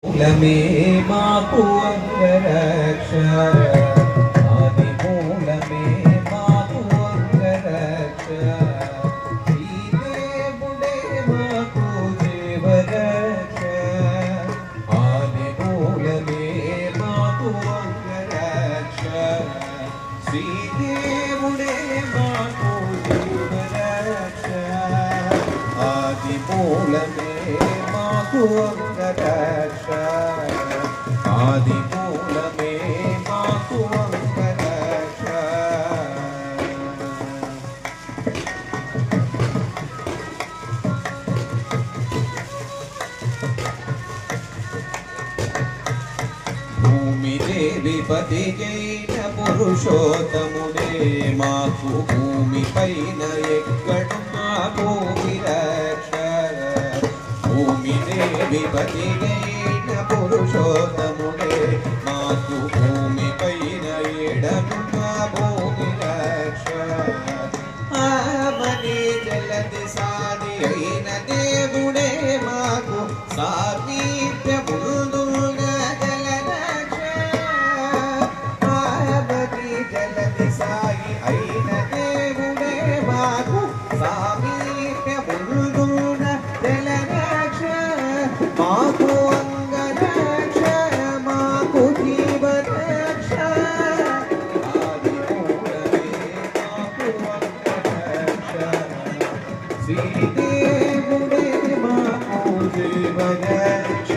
మూలమే మాకు అంగరక్ష ఆది మూలమే మాకు అంగరక్ష ఈ దేవుడే మాకు జీవరక్ష ఆది మూలమే మాకు అంగరక్ష శ్రీ దేవుడే మాకు జీవరక్ష ఆది మూలమే మాకు అంగరక్ష ఆది మూలమే మాకు అంగరక్ష భూమి దేవి పతికైన పురుషోత్తముడే మాకు భూమి పైన ఎక్కడున్నా భూమి రక్ష భూమి దేవి పతికైన పురుషోత్తముడే మాకు భూమి పైన ఎడనున్నా భూమి రక్ష ఆమని జలది సాది అయిన దేవుడే మాకు సామీప్యముందున జలరక్ష ఆమని జలది సాయి అయిన దేవుడే మాకు సామీప్యముందున జలరక్ష మాకు అంగరక్ష మాకు జీవరక్ష ఆది మూలమే మాకు అంగరక్ష శ్రీ దేవుడే మాకు జీవరక్ష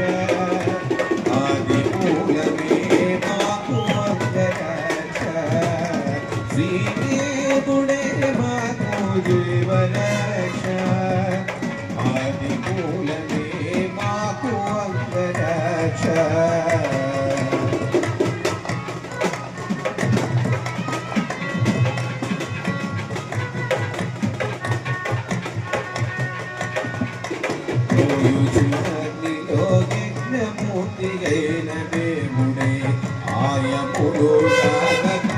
ఆది మూలమే మాకు అంగరక్ష శ్రీ దేవుడే మాకు జీవరక్ష ఆది మూలమే మాకు అంగరక్ష యజ్ఞమూర్తి అయిన దేవుడే ఆయముడు సాగక